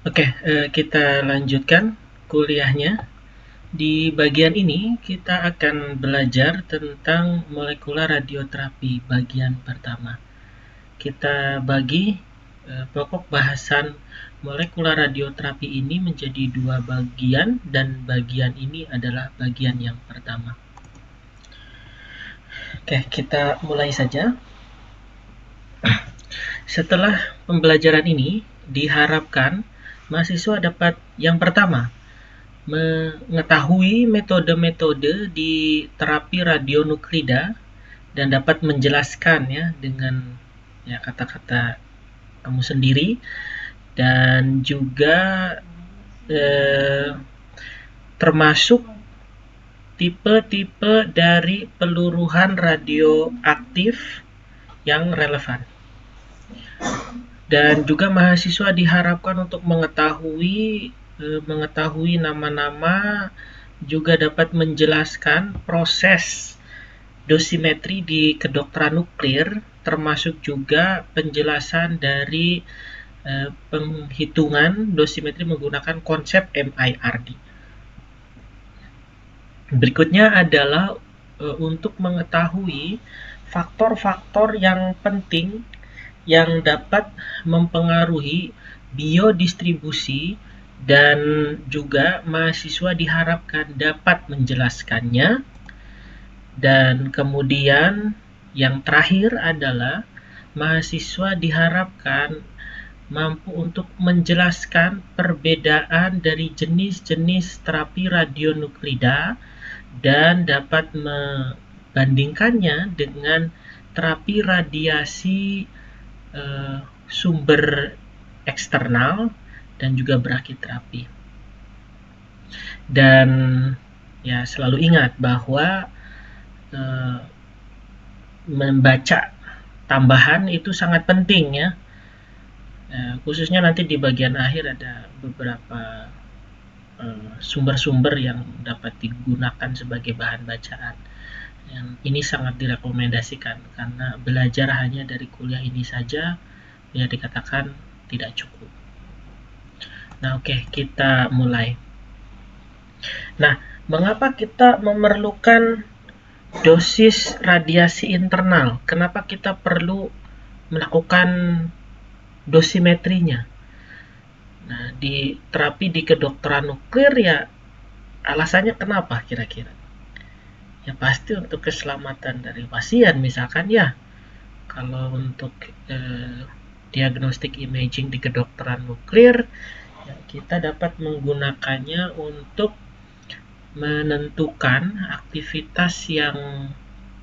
Oke, kita lanjutkan kuliahnya. Di bagian ini kita akan belajar tentang molekular radioterapi bagian pertama. Kita bagi pokok bahasan molekular radioterapi ini menjadi dua bagian, dan bagian ini adalah bagian yang pertama. Oke, kita mulai saja. Setelah pembelajaran ini, diharapkan mahasiswa dapat yang pertama, mengetahui metode-metode di terapi radionuklida dan dapat menjelaskan ya dengan ya kata-kata kamu sendiri, dan juga termasuk tipe-tipe dari peluruhan radioaktif yang relevan. Dan juga mahasiswa diharapkan untuk mengetahui nama-nama, juga dapat menjelaskan proses dosimetri di kedokteran nuklir, termasuk juga penjelasan dari penghitungan dosimetri menggunakan konsep MIRD. Berikutnya adalah untuk mengetahui faktor-faktor yang penting yang dapat mempengaruhi biodistribusi, dan juga mahasiswa diharapkan dapat menjelaskannya. Dan kemudian yang terakhir adalah mahasiswa diharapkan mampu untuk menjelaskan perbedaan dari jenis-jenis terapi radionuklida dan dapat membandingkannya dengan terapi radiasi sumber eksternal dan juga brachyterapi. Dan ya selalu ingat bahwa membaca tambahan itu sangat penting ya. Khususnya nanti di bagian akhir ada beberapa sumber-sumber yang dapat digunakan sebagai bahan bacaan. Yang ini sangat direkomendasikan karena belajar hanya dari kuliah ini saja ya dikatakan tidak cukup. Nah, oke, kita mulai. Nah, mengapa kita memerlukan dosis radiasi internal? Kenapa kita perlu melakukan dosimetrinya? Nah, di terapi di kedokteran nuklir ya alasannya kenapa kira-kira? Ya pasti untuk keselamatan dari pasien misalkan ya. Kalau untuk diagnostik imaging di kedokteran nuklir, ya, kita dapat menggunakannya untuk menentukan aktivitas yang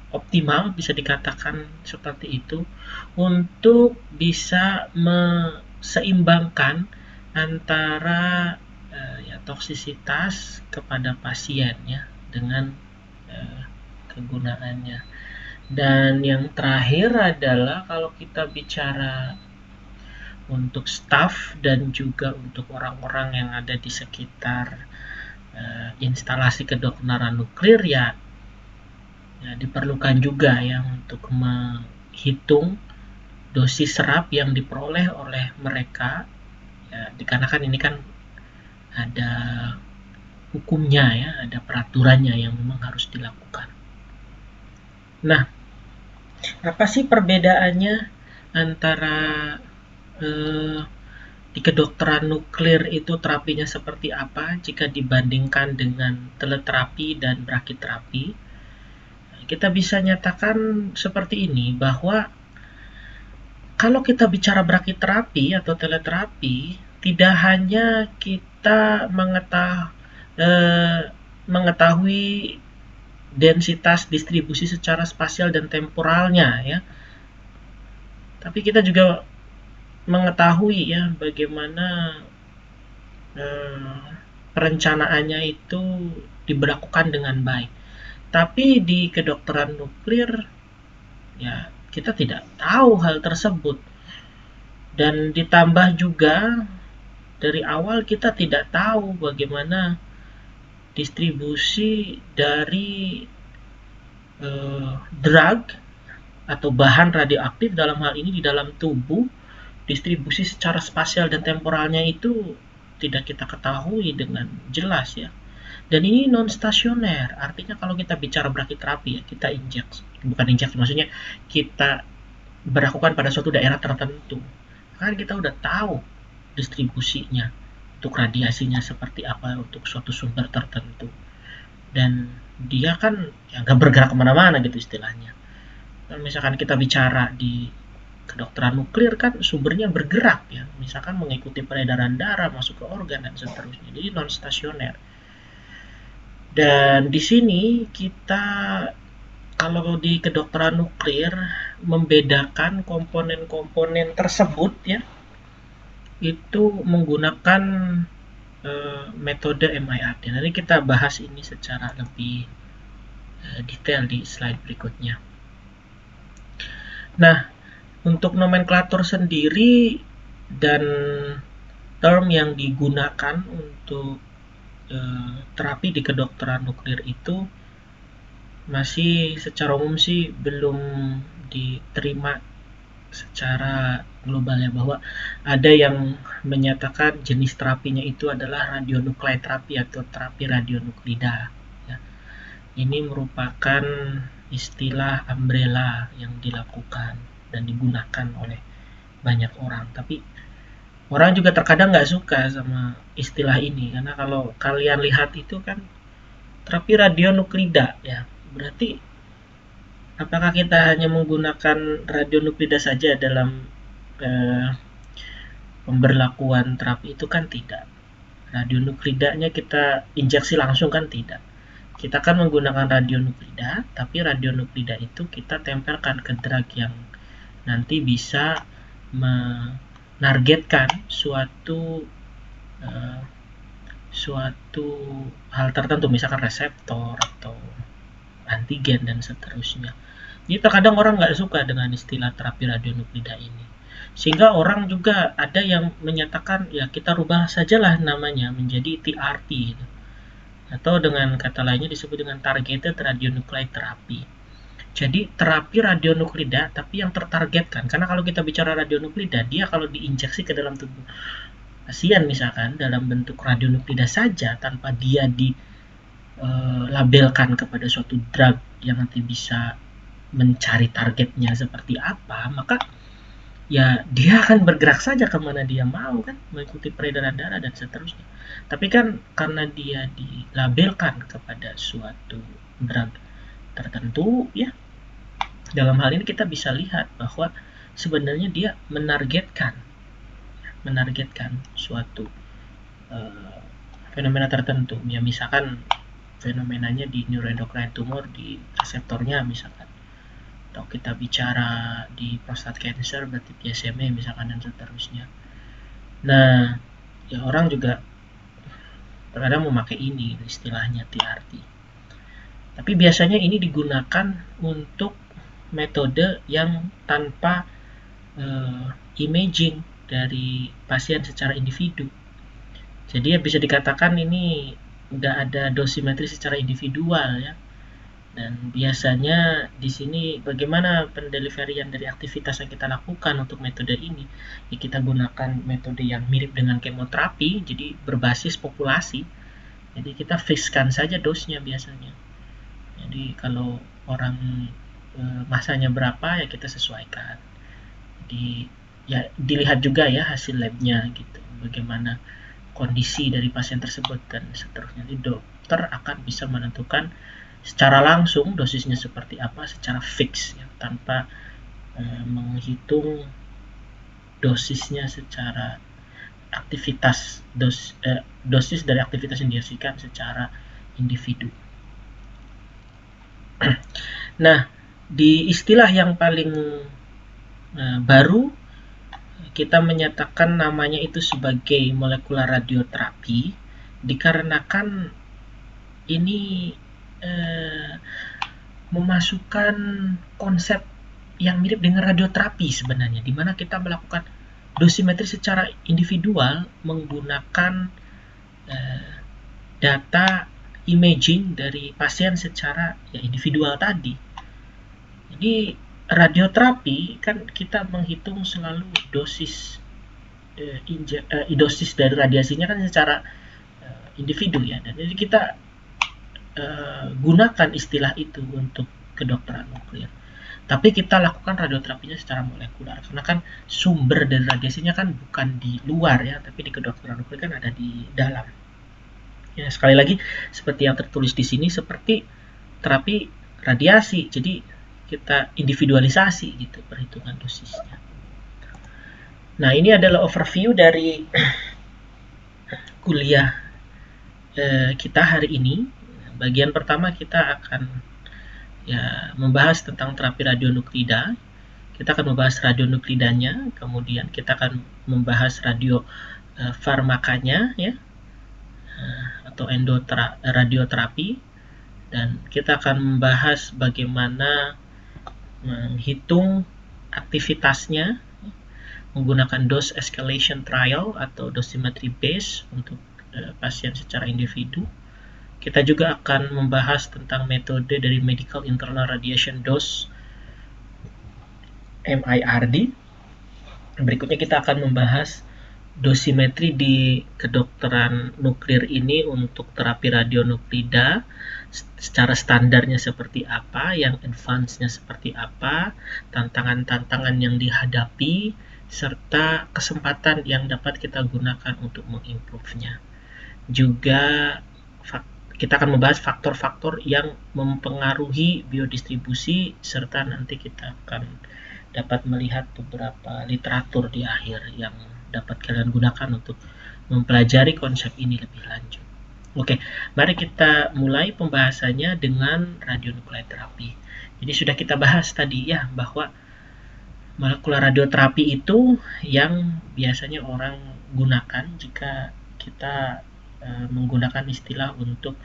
optimal, bisa dikatakan seperti itu, untuk bisa meseimbangkan antara ya, toksisitas kepada pasien ya dengan kegunaannya. Dan yang terakhir adalah kalau kita bicara untuk staff dan juga untuk orang-orang yang ada di sekitar instalasi kedokteran nuklir ya diperlukan juga ya untuk menghitung dosis serap yang diperoleh oleh mereka ya, dikarenakan ini kan ada hukumnya ya, ada peraturannya yang memang harus dilakukan. Nah, apa sih perbedaannya antara di kedokteran nuklir itu terapinya seperti apa jika dibandingkan dengan teleterapi dan brachyterapi? Kita bisa nyatakan seperti ini, bahwa kalau kita bicara brachyterapi atau teleterapi, tidak hanya kita mengetahui densitas distribusi secara spasial dan temporalnya ya, tapi kita juga mengetahui ya bagaimana perencanaannya itu diberlakukan dengan baik. Tapi di kedokteran nuklir ya kita tidak tahu hal tersebut, dan ditambah juga dari awal kita tidak tahu bagaimana distribusi dari drug atau bahan radioaktif dalam hal ini di dalam tubuh. Distribusi secara spasial dan temporalnya itu tidak kita ketahui dengan jelas ya. Dan ini non stasioner, artinya kalau kita bicara brachiterapi ya, kita bukan injeksi, maksudnya kita berlakukan pada suatu daerah tertentu. Kan kita udah tahu distribusinya, untuk radiasinya seperti apa untuk suatu sumber tertentu. Dan dia kan ya nggak bergerak kemana-mana gitu istilahnya. Kalau misalkan kita bicara di kedokteran nuklir kan sumbernya bergerak ya, misalkan mengikuti peredaran darah masuk ke organ dan seterusnya. Jadi non stasioner. Dan di sini kita kalau di kedokteran nuklir membedakan komponen-komponen tersebut ya, itu menggunakan metode MIRT. Nanti kita bahas ini secara lebih detail di slide berikutnya. Nah, untuk nomenklatur sendiri dan term yang digunakan untuk terapi di kedokteran nuklir itu masih secara umum sih belum diterima secara global ya, bahwa ada yang menyatakan jenis terapinya itu adalah radionukleid terapi atau terapi radionuklida ya. Ini merupakan istilah umbrella yang dilakukan dan digunakan oleh banyak orang, tapi orang juga terkadang nggak suka sama istilah ini, karena kalau kalian lihat itu kan terapi radionuklida ya, berarti apakah kita hanya menggunakan radionuklida saja dalam pemberlakuan terapi itu? Kan tidak. Radionuklidanya kita injeksi langsung kan tidak. Kita kan menggunakan radionuklida, tapi radionuklida itu kita tempelkan ke drug yang nanti bisa menargetkan suatu hal tertentu, misalkan reseptor atau antigen dan seterusnya. Jadi terkadang orang nggak suka dengan istilah terapi radionuklida ini, sehingga orang juga ada yang menyatakan ya kita rubah sajalah namanya menjadi TRT gitu. Atau dengan kata lainnya disebut dengan targeted radionuclide therapy. Jadi terapi radionuklida tapi yang tertargetkan, karena kalau kita bicara radionuklida, dia kalau diinjeksi ke dalam tubuh pasien misalkan dalam bentuk radionuklida saja tanpa dia dilabelkan kepada suatu drug yang nanti bisa mencari targetnya seperti apa, maka ya dia akan bergerak saja kemana dia mau kan, mengikuti peredaran darah dan seterusnya. Tapi kan karena dia dilabelkan kepada suatu drug tertentu ya, dalam hal ini kita bisa lihat bahwa sebenarnya dia menargetkan suatu fenomena tertentu ya, misalkan fenomenanya di neuroendocrine tumor di reseptornya misalkan, atau kita bicara di prostate cancer berarti PSMA misalkan dan seterusnya. Nah ya orang juga terkadang memakai ini istilahnya TRT, tapi biasanya ini digunakan untuk metode yang tanpa imaging dari pasien secara individu. Jadi ya bisa dikatakan ini nggak ada dosimetri secara individual ya. Dan biasanya di sini bagaimana pendeliverian dari aktivitas yang kita lakukan untuk metode ini ya, kita gunakan metode yang mirip dengan kemoterapi, jadi berbasis populasi. Jadi kita fixkan saja dosnya biasanya. Jadi kalau orang masanya berapa ya kita sesuaikan. Jadi ya dilihat juga ya hasil labnya gitu, bagaimana kondisi dari pasien tersebut dan seterusnya. Jadi dokter akan bisa menentukan secara langsung dosisnya seperti apa secara fix ya, tanpa menghitung dosisnya secara aktivitas dosis dari aktivitas yang dihasilkan secara individu. Nah, di istilah yang paling baru kita menyatakan namanya itu sebagai molekular radioterapi, dikarenakan ini memasukkan konsep yang mirip dengan radioterapi sebenarnya, di mana kita melakukan dosimetri secara individual menggunakan data imaging dari pasien secara ya individual tadi. Jadi radioterapi kan kita menghitung selalu dosis dosis dari radiasinya kan secara individu ya, dan jadi kita gunakan istilah itu untuk kedokteran nuklir. Tapi kita lakukan radioterapinya secara molekular, karena kan sumber dari radiasinya kan bukan di luar ya, tapi di kedokteran nuklir kan ada di dalam. Ya, sekali lagi seperti yang tertulis di sini, seperti terapi radiasi, jadi kita individualisasi gitu perhitungan dosisnya. Nah, ini adalah overview dari kuliah kita hari ini. Bagian pertama kita akan membahas tentang terapi radionuklida. Kita akan membahas radionuklidanya, kemudian kita akan membahas farmakanya ya, atau radioterapi, dan kita akan membahas bagaimana menghitung aktivitasnya menggunakan dose escalation trial atau dosimetry base untuk pasien secara individu. Kita juga akan membahas tentang metode dari medical internal radiation dose MIRD. Berikutnya kita akan membahas dosimetri di kedokteran nuklir ini untuk terapi radionuklida, secara standarnya seperti apa, yang advance-nya seperti apa, tantangan-tantangan yang dihadapi, serta kesempatan yang dapat kita gunakan untuk mengimprove-nya. Juga kita akan membahas faktor-faktor yang mempengaruhi biodistribusi, serta nanti kita akan dapat melihat beberapa literatur di akhir yang dapat kalian gunakan untuk mempelajari konsep ini lebih lanjut. Oke, mari kita mulai pembahasannya dengan radionuklear terapi. Jadi sudah kita bahas tadi ya, bahwa molekular radioterapi itu yang biasanya orang gunakan jika kita menggunakan istilah untuk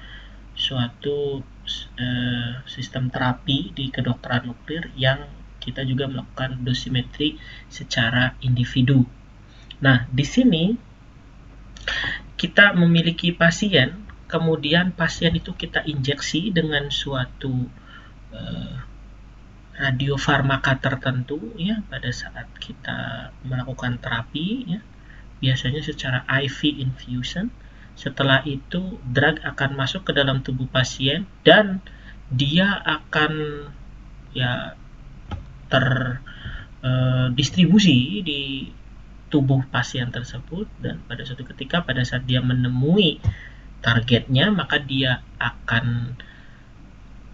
suatu sistem terapi di kedokteran nuklir yang kita juga melakukan dosimetri secara individu. Nah, di sini kita memiliki pasien, kemudian pasien itu kita injeksi dengan suatu radiofarmaka tertentu ya pada saat kita melakukan terapi ya, biasanya secara IV infusion. Setelah itu drug akan masuk ke dalam tubuh pasien dan dia akan ya terdistribusi di tubuh pasien tersebut, dan pada suatu ketika pada saat dia menemui targetnya, maka dia akan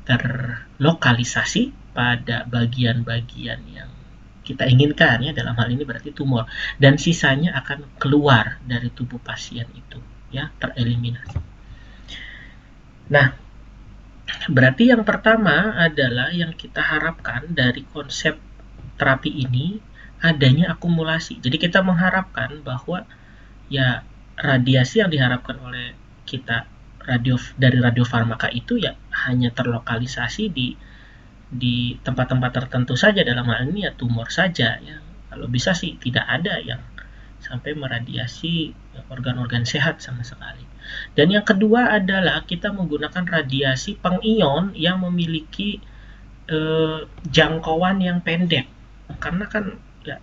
terlokalisasi pada bagian-bagian yang kita inginkan ya, dalam hal ini berarti tumor, dan sisanya akan keluar dari tubuh pasien itu ya, tereliminasi. Nah, berarti yang pertama adalah yang kita harapkan dari konsep terapi ini adanya akumulasi. Jadi kita mengharapkan bahwa ya radiasi yang diharapkan oleh kita dari radiofarmaka itu ya hanya terlokalisasi di tempat-tempat tertentu saja, dalam hal ini ya tumor saja ya. Kalau bisa sih tidak ada yang sampai meradiasi organ-organ sehat sama sekali. Dan yang kedua adalah kita menggunakan radiasi pengion yang memiliki jangkauan yang pendek, karena kan ya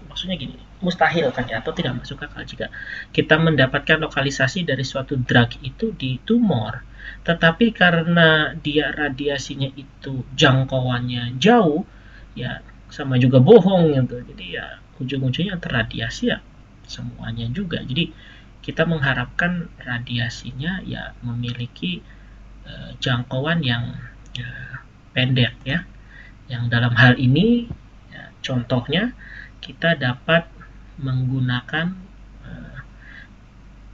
maksudnya gini, mustahil kan ya, atau tidak masuk akal jika kita mendapatkan lokalisasi dari suatu drug itu di tumor, tetapi karena dia radiasinya itu jangkauannya jauh ya sama juga bohong gitu, jadi ya ujung-ujungnya terradiasi ya semuanya juga. Jadi kita mengharapkan radiasinya ya memiliki jangkauan yang pendek ya, yang dalam hal ini ya, contohnya kita dapat menggunakan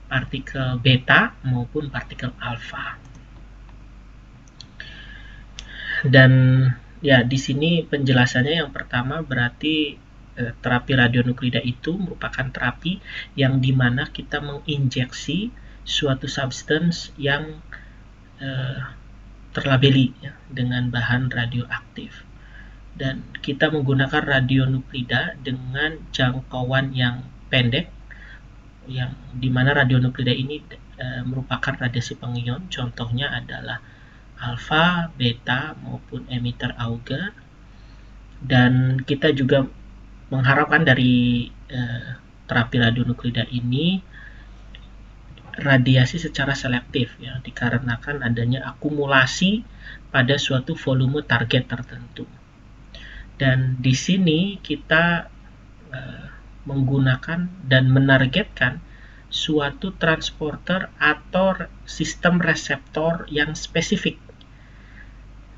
partikel beta maupun partikel alfa. Dan ya di sini penjelasannya yang pertama berarti terapi radionuklida itu merupakan terapi yang dimana kita menginjeksi suatu substance yang terlabeli ya, dengan bahan radioaktif, dan kita menggunakan radionuklida dengan jangkauan yang pendek, yang dimana radionuklida ini merupakan radiasi pengion. Contohnya adalah alfa, beta maupun emitter Auger. Dan kita juga mengharapkan dari terapi radionuklida ini radiasi secara selektif ya, dikarenakan adanya akumulasi pada suatu volume target tertentu. Dan di sini kita menggunakan dan menargetkan suatu transporter atau sistem reseptor yang spesifik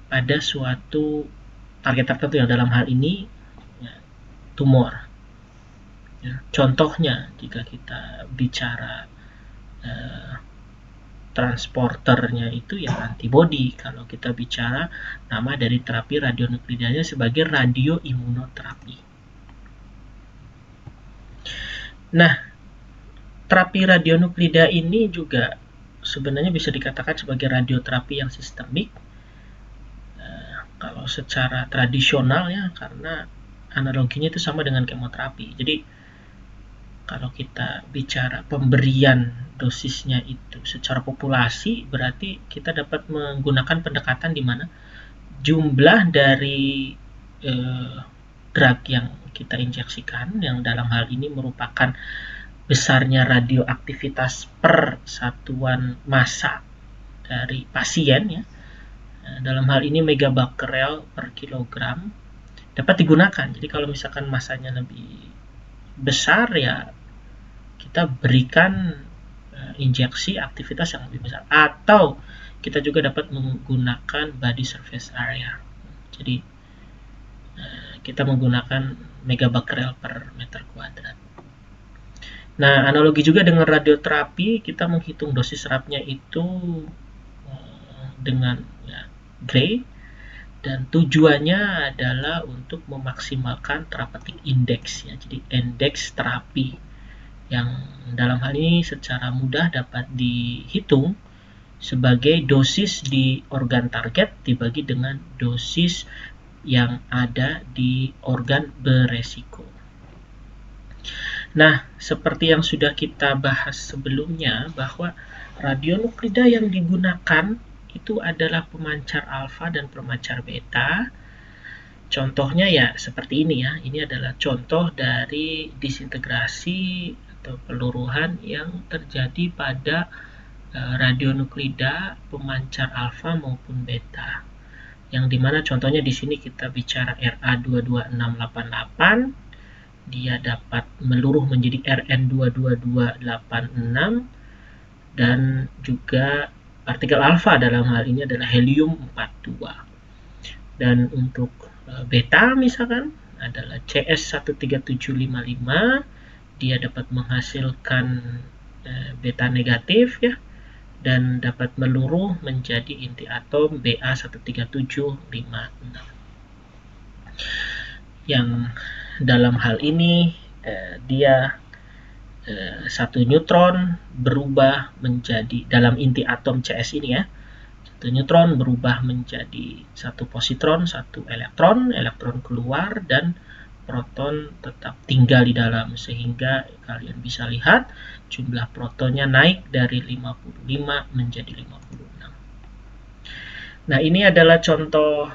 pada suatu target tertentu, yang dalam hal ini ya, tumor. Ya, contohnya jika kita bicara transporternya itu ya antibody. Kalau kita bicara nama dari terapi radionuklidanya sebagai radioimunoterapi. Nah, terapi radionuklida ini juga sebenarnya bisa dikatakan sebagai radioterapi yang sistemik. Kalau secara tradisional ya, karena analoginya itu sama dengan kemoterapi. Jadi kalau kita bicara pemberian dosisnya itu secara populasi, berarti kita dapat menggunakan pendekatan di mana jumlah dari drug yang kita injeksikan, yang dalam hal ini merupakan besarnya radioaktivitas per satuan massa dari pasien ya, dalam hal ini megabecquerel per kilogram, dapat digunakan. Jadi kalau misalkan massanya lebih besar ya, kita berikan injeksi aktivitas yang lebih besar, atau kita juga dapat menggunakan body surface area. Jadi kita menggunakan megabecquerel per meter kuadrat. Nah, analogi juga dengan radioterapi, kita menghitung dosis serapnya itu dengan ya, Gray, dan tujuannya adalah untuk memaksimalkan therapeutic index ya, jadi indeks terapi yang dalam hal ini secara mudah dapat dihitung sebagai dosis di organ target dibagi dengan dosis yang ada di organ beresiko. Nah, seperti yang sudah kita bahas sebelumnya, bahwa radionuklida yang digunakan itu adalah pemancar alfa dan pemancar beta. Contohnya ya seperti ini ya, ini adalah contoh dari disintegrasi atau peluruhan yang terjadi pada radionuklida pemancar alfa maupun beta, yang dimana contohnya di sini kita bicara Ra22688, dia dapat meluruh menjadi Rn22286, dan juga partikel alfa dalam hal ini adalah helium-42. Dan untuk beta misalkan adalah CS13755, dia dapat menghasilkan beta negatif ya, dan dapat meluruh menjadi inti atom Ba13756, yang dalam hal ini dia satu neutron berubah menjadi, dalam inti atom CS ini ya, satu neutron berubah menjadi satu positron, satu elektron, elektron keluar dan proton tetap tinggal di dalam, sehingga kalian bisa lihat jumlah protonnya naik dari 55 menjadi 56. Nah, ini adalah contoh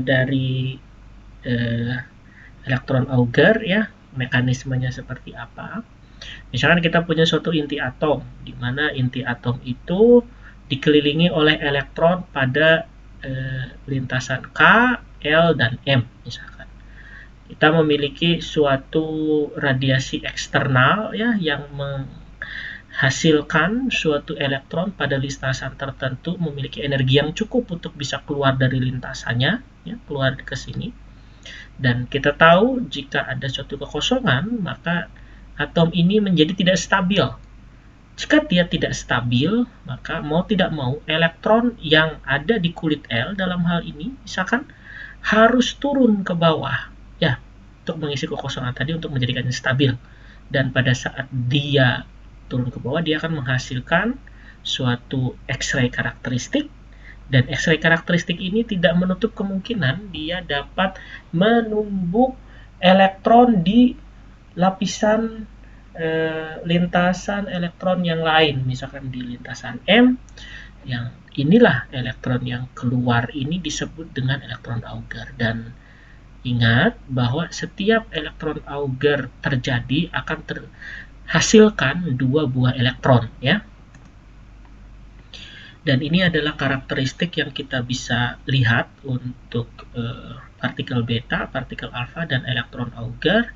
dari elektron Auger ya, mekanismenya seperti apa. Misalkan kita punya suatu inti atom, di mana inti atom itu dikelilingi oleh elektron pada lintasan K, L, dan M misalkan. Kita memiliki suatu radiasi eksternal ya, yang menghasilkan suatu elektron pada lintasan tertentu memiliki energi yang cukup untuk bisa keluar dari lintasannya ya, keluar ke sini. Dan kita tahu jika ada suatu kekosongan, maka atom ini menjadi tidak stabil. Jika dia tidak stabil, maka mau tidak mau elektron yang ada di kulit L dalam hal ini misalkan harus turun ke bawah ya, untuk mengisi kekosongan tadi, untuk menjadikannya stabil. Dan pada saat dia turun ke bawah, dia akan menghasilkan suatu X-ray karakteristik, dan X-ray karakteristik ini tidak menutup kemungkinan dia dapat menumbuk elektron di lapisan lintasan elektron yang lain, misalkan di lintasan M, yang inilah elektron yang keluar ini disebut dengan elektron Auger. Dan Ingat bahwa setiap elektron Auger terjadi akan terhasilkan 2 buah elektron ya. Dan ini adalah karakteristik yang kita bisa lihat untuk partikel beta, partikel alfa, dan elektron Auger.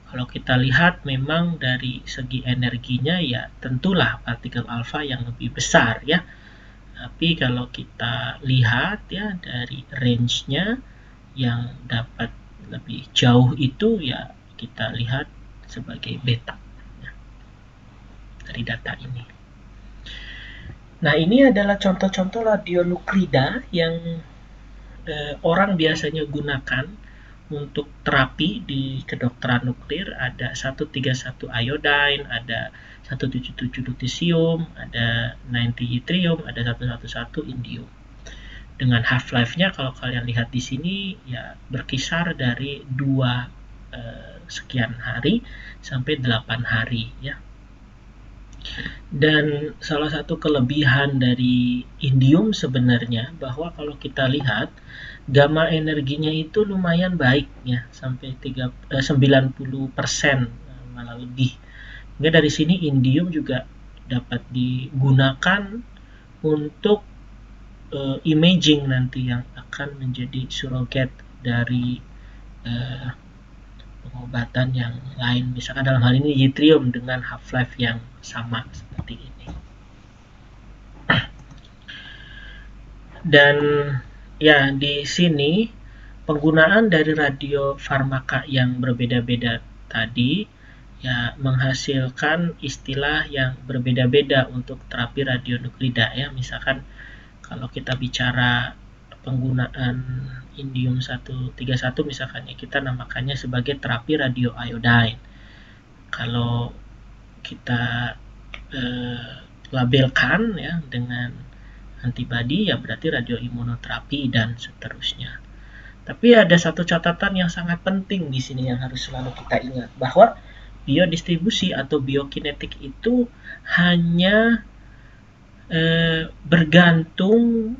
Kalau kita lihat memang dari segi energinya ya tentulah partikel alfa yang lebih besar ya. Tapi kalau kita lihat ya dari range-nya yang dapat lebih jauh itu ya kita lihat sebagai beta ya, dari data ini. Nah, ini adalah contoh-contoh radionuklida yang orang biasanya gunakan untuk terapi di kedokteran nuklir. Ada 131 iodine, ada 177 lutetium, ada 90 yttrium, ada 111 indium. Dengan half-life-nya kalau kalian lihat di sini ya berkisar dari 2 sekian hari sampai 8 hari ya. Dan salah satu kelebihan dari indium sebenarnya bahwa kalau kita lihat gamma energinya itu lumayan baik ya, sampai 90% malah lebih. Hingga dari sini indium juga dapat digunakan untuk imaging nanti yang akan menjadi surrogate dari pengobatan yang lain, misalkan dalam hal ini yttrium dengan half-life yang sama seperti ini. Dan ya di sini penggunaan dari radiofarmaka yang berbeda-beda tadi ya menghasilkan istilah yang berbeda-beda untuk terapi radionuklida ya. Misalkan kalau kita bicara penggunaan indium 131 misalkan ya, kita namakannya sebagai terapi radioiodine. Kalau kita labelkan ya dengan antibodi ya berarti radioimunoterapi dan seterusnya. Tapi ada satu catatan yang sangat penting di sini yang harus selalu kita ingat, bahwa biodistribusi atau biokinetik itu hanya bergantung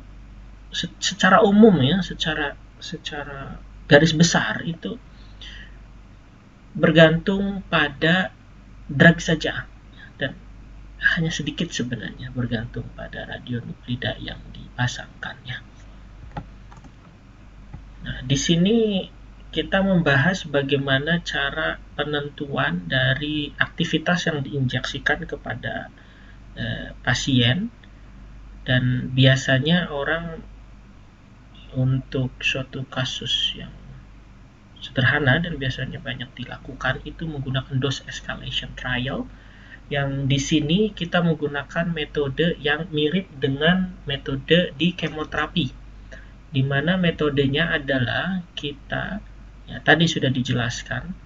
secara umum ya, secara garis besar itu bergantung pada drug saja, dan hanya sedikit sebenarnya bergantung pada radionuklida yang dipasangkannya. Nah, di sini kita membahas bagaimana cara penentuan dari aktivitas yang diinjeksikan kepada pasien. Dan biasanya orang untuk suatu kasus yang sederhana dan biasanya banyak dilakukan itu menggunakan dose escalation trial, yang di sini kita menggunakan metode yang mirip dengan metode di kemoterapi, di mana metodenya adalah kita ya tadi sudah dijelaskan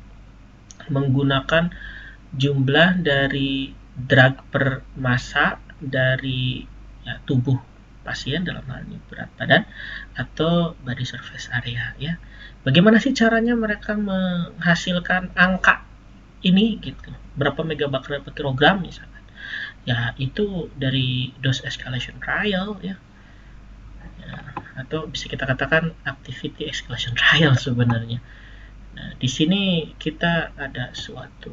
menggunakan jumlah dari drug per massa dari ya, tubuh pasien, dalam hal ini berat badan atau body surface area ya. Bagaimana sih caranya mereka menghasilkan angka ini gitu, berapa megabakteri per kilogram misalkan ya, itu dari dose escalation trial ya, atau bisa kita katakan activity escalation trial sebenarnya. Nah, di sini kita ada suatu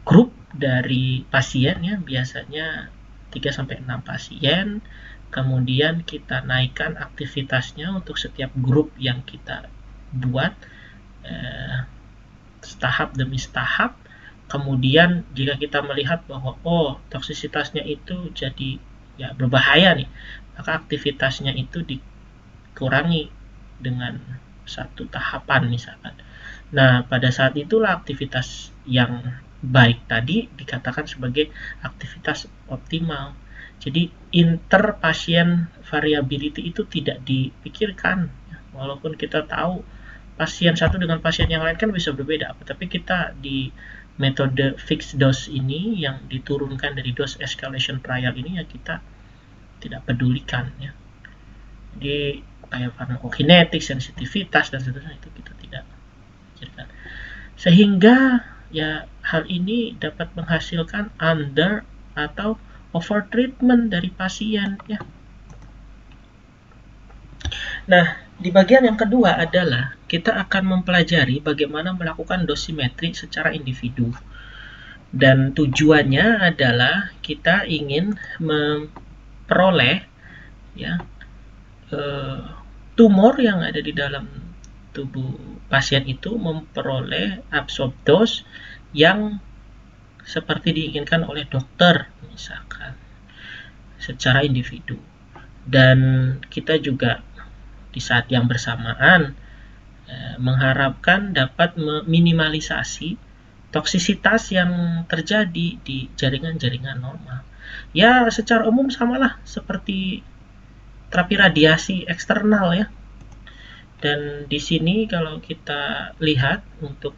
grup dari pasien ya, biasanya 3-6 pasien, kemudian kita naikkan aktivitasnya untuk setiap grup yang kita buat tahap demi tahap. Kemudian jika kita melihat bahwa toksisitasnya itu jadi ya berbahaya nih, maka aktivitasnya itu dikurangi dengan satu tahapan misalkan. Nah, pada saat itulah aktivitas yang baik tadi dikatakan sebagai aktivitas optimal. Jadi interpasien variability itu tidak dipikirkan, walaupun kita tahu pasien satu dengan pasien yang lain kan bisa berbeda, tapi kita di metode fixed dose ini yang diturunkan dari dose escalation trial ini ya kita tidak pedulikan ya. Jadi kayak farmakokinetik, sensitivitas dan seterusnya itu kita tidak pikirkan, sehingga ya hal ini dapat menghasilkan under atau over treatment dari pasien ya. Nah, Di bagian yang kedua adalah kita akan mempelajari bagaimana melakukan dosimetri secara individu. Dan tujuannya adalah kita ingin memperoleh ya tumor yang ada di dalam tubuh pasien itu memperoleh absorptos yang seperti diinginkan oleh dokter misalkan secara individu. Dan kita juga di saat yang bersamaan mengharapkan dapat meminimalisasi toksisitas yang terjadi di jaringan-jaringan normal. Ya, secara umum samalah seperti terapi radiasi eksternal ya. Dan di sini kalau kita lihat untuk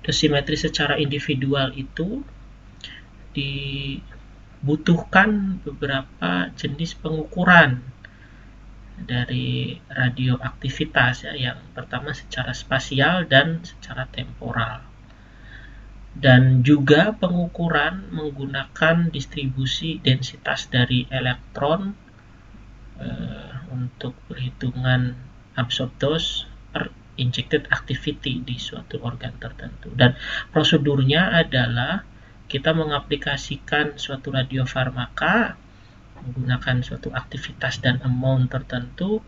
dosimetri secara individual itu dibutuhkan beberapa jenis pengukuran dari radioaktivitas ya, yang pertama secara spasial dan secara temporal. Dan juga pengukuran menggunakan distribusi densitas dari elektron untuk perhitungan absorptos per injected activity di suatu organ tertentu. Dan prosedurnya adalah kita mengaplikasikan suatu radiofarmaka menggunakan suatu aktivitas dan amount tertentu,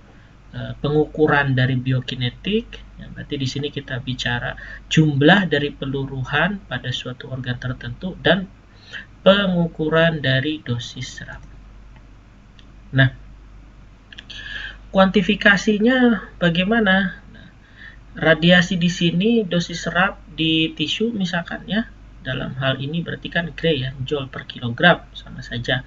pengukuran dari biokinetik, ya, berarti di sini kita bicara jumlah dari peluruhan pada suatu organ tertentu dan pengukuran dari dosis serap. Nah, kuantifikasinya bagaimana? Nah, radiasi di sini dosis serap di tisu misalkan ya, dalam hal ini berarti kan Gray ya, joule per kilogram sama saja.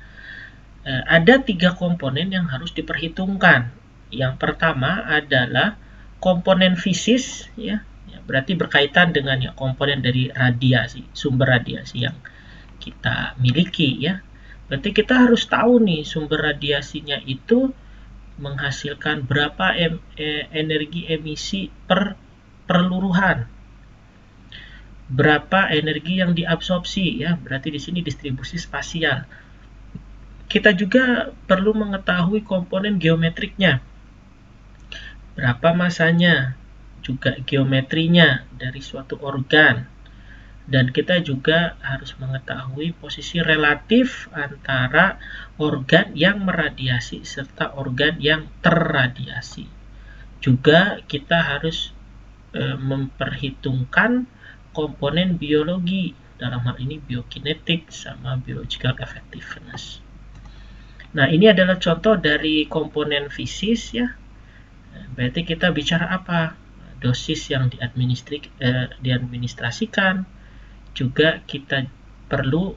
Ada 3 komponen yang harus diperhitungkan. Yang pertama adalah komponen fisis ya, berarti berkaitan dengan ya komponen dari radiasi, sumber radiasi yang kita miliki ya. Berarti kita harus tahu nih sumber radiasinya itu menghasilkan berapa energi emisi per peluruhan. Berapa energi yang diabsorpsi ya, berarti di sini distribusi spasial. Kita juga perlu mengetahui komponen geometriknya. Berapa masanya, juga geometrinya dari suatu organ. Dan kita juga harus mengetahui posisi relatif antara organ yang meradiasi serta organ yang terradiasi. Juga kita harus memperhitungkan komponen biologi, dalam hal ini biokinetik sama biological effectiveness. Nah, ini adalah contoh dari komponen fisis ya. Berarti kita bicara apa? Dosis yang diadministrasikan. Juga kita perlu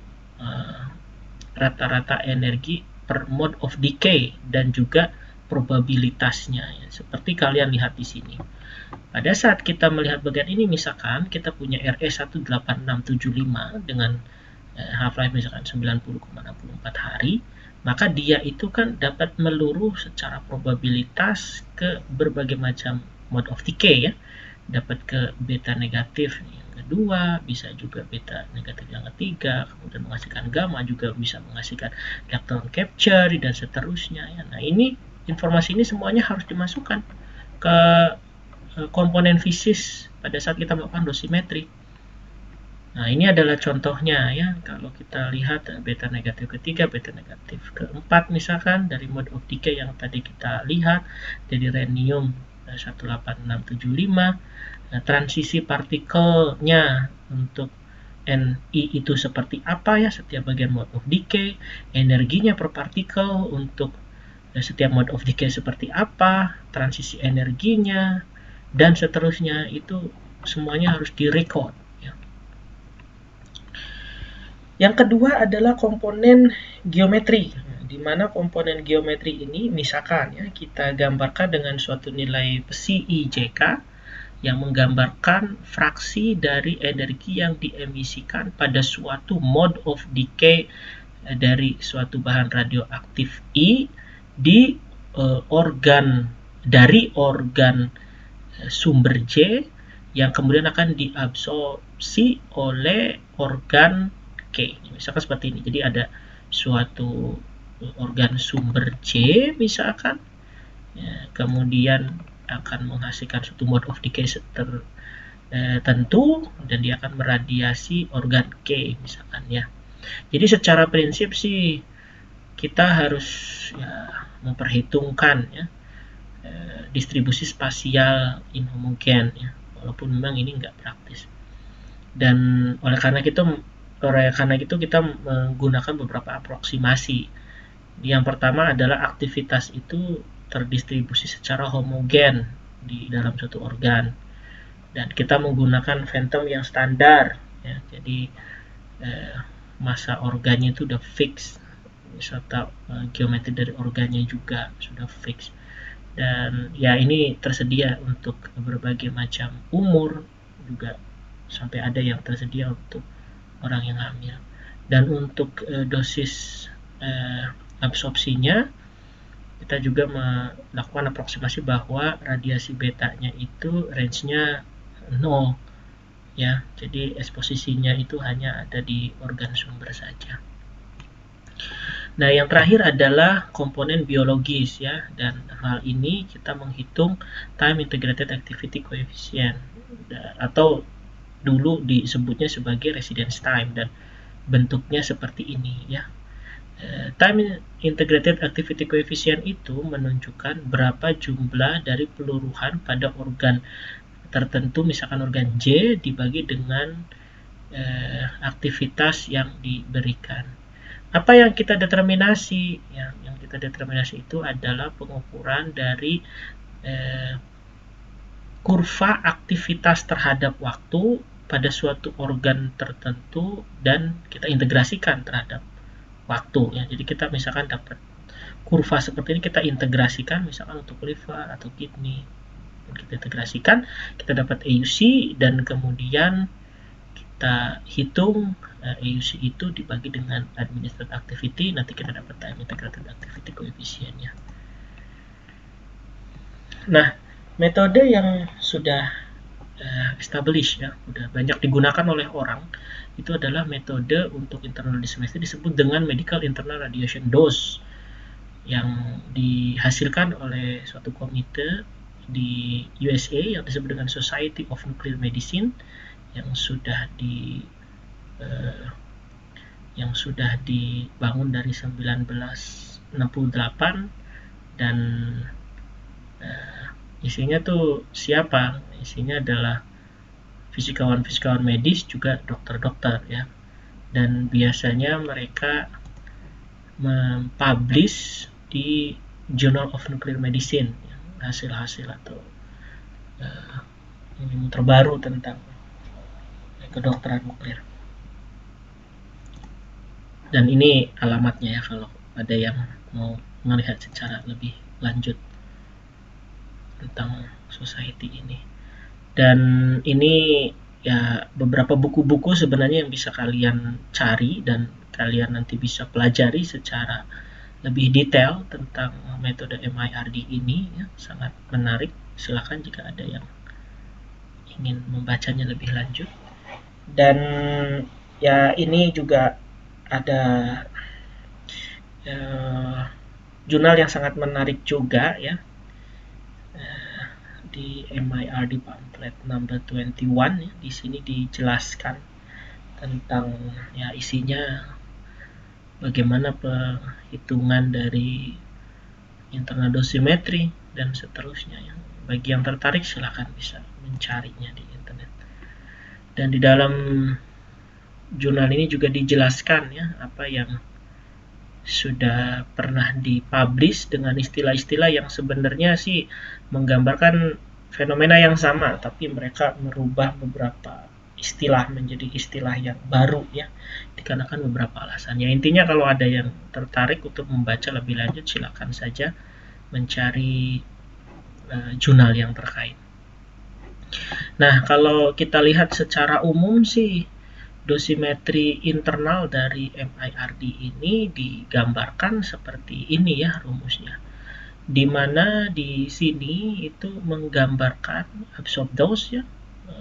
rata-rata energi per mode of decay dan juga probabilitasnya ya. Seperti kalian lihat di sini. Pada saat kita melihat bagian ini misalkan kita punya Re18675 dengan half-life misalkan 90,64 hari, maka dia itu kan dapat meluruh secara probabilitas ke berbagai macam mode of decay ya. Dapat ke beta negatif yang kedua, bisa juga beta negatif yang ketiga, kemudian menghasilkan gamma, juga bisa menghasilkan electron capture dan seterusnya ya. Nah, ini informasi ini semuanya harus dimasukkan ke komponen fisis pada saat kita melakukan dosimetri. Nah, ini adalah contohnya ya. Kalau kita lihat beta negatif ketiga, beta negatif keempat misalkan dari mode of decay yang tadi kita lihat dari rhenium 18675, transisi partikelnya untuk Ni itu seperti apa ya setiap bagian mode of decay, energinya per partikel untuk setiap mode of decay seperti apa, transisi energinya dan seterusnya, itu semuanya harus direkod. Yang kedua adalah komponen geometri, di mana komponen geometri ini misalkan ya kita gambarkan dengan suatu nilai psi IJK yang menggambarkan fraksi dari energi yang diemisikan pada suatu mode of decay dari suatu bahan radioaktif I di organ sumber J yang kemudian akan diabsorpsi oleh organ K. Misalkan seperti ini. Jadi ada suatu organ sumber C misalkan ya, kemudian akan menghasilkan suatu mode of decay tertentu dan dia akan meradiasi organ K misalkan ya. Jadi secara prinsip sih kita harus ya memperhitungkan ya distribusi spasial inhomogen ya, walaupun memang ini nggak praktis. Dan oleh karena itu kita menggunakan beberapa aproksimasi. Yang pertama adalah aktivitas itu terdistribusi secara homogen di dalam suatu organ, dan kita menggunakan phantom yang standar ya. Jadi masa organnya itu udah fix, serta geometri dari organnya juga sudah fix, dan ya ini tersedia untuk berbagai macam umur, juga sampai ada yang tersedia untuk orang yang hamil. Dan untuk dosis absorpsinya kita juga melakukan aproksimasi bahwa radiasi betanya itu range-nya 0 ya, jadi eksposisinya itu hanya ada di organ sumber saja. Nah, yang terakhir adalah komponen biologis ya, dan hal ini kita menghitung time integrated activity coefficient atau dulu disebutnya sebagai residence time, dan bentuknya seperti ini ya. Time integrated activity coefficient itu menunjukkan berapa jumlah dari peluruhan pada organ tertentu, misalkan organ J dibagi dengan aktivitas yang diberikan. Apa yang kita determinasi? Yang kita determinasi itu adalah pengukuran dari kurva aktivitas terhadap waktu pada suatu organ tertentu, dan kita integrasikan terhadap waktu ya. Jadi kita misalkan dapat kurva seperti ini, kita integrasikan misalkan untuk liver atau kidney, kita integrasikan, kita dapat AUC, dan kemudian kita hitung AUC itu dibagi dengan administered activity, nanti kita dapat time integrated activity coefficient-nya. Nah, metode yang sudah established ya, sudah banyak digunakan oleh orang, itu adalah metode untuk internal dosimetri disebut dengan medical internal radiation dose, yang dihasilkan oleh suatu komite di USA yang disebut dengan Society of Nuclear Medicine, yang sudah dibangun dari 1968, dan isinya tuh siapa? Isinya adalah fisikawan medis, juga dokter-dokter ya, dan biasanya mereka mempublish di Journal of Nuclear Medicine ya, hasil-hasil atau ilmu terbaru tentang kedokteran nuklir. Dan ini alamatnya ya kalau ada yang mau melihat secara lebih lanjut tentang society ini. Dan ini ya beberapa buku-buku sebenarnya yang bisa kalian cari dan kalian nanti bisa pelajari secara lebih detail tentang metode MIRD ini ya, sangat menarik. Silakan jika ada yang ingin membacanya lebih lanjut. Dan ya ini juga ada jurnal yang sangat menarik juga ya, di MIRD pamphlet number 21 ya. Di sini dijelaskan tentang ya isinya bagaimana perhitungan dari internal dosimetri dan seterusnya ya. Bagi yang tertarik silahkan bisa mencarinya di internet. Dan di dalam jurnal ini juga dijelaskan ya apa yang sudah pernah dipublish dengan istilah-istilah yang sebenarnya sih menggambarkan fenomena yang sama, tapi mereka merubah beberapa istilah menjadi istilah yang baru ya, dikarenakan beberapa alasan. Ya intinya kalau ada yang tertarik untuk membaca lebih lanjut, silakan saja mencari jurnal yang terkait. Nah, kalau kita lihat secara umum sih dosimetri internal dari MIRD ini digambarkan seperti ini ya rumusnya, di mana di sini itu menggambarkan absorbed dose ya,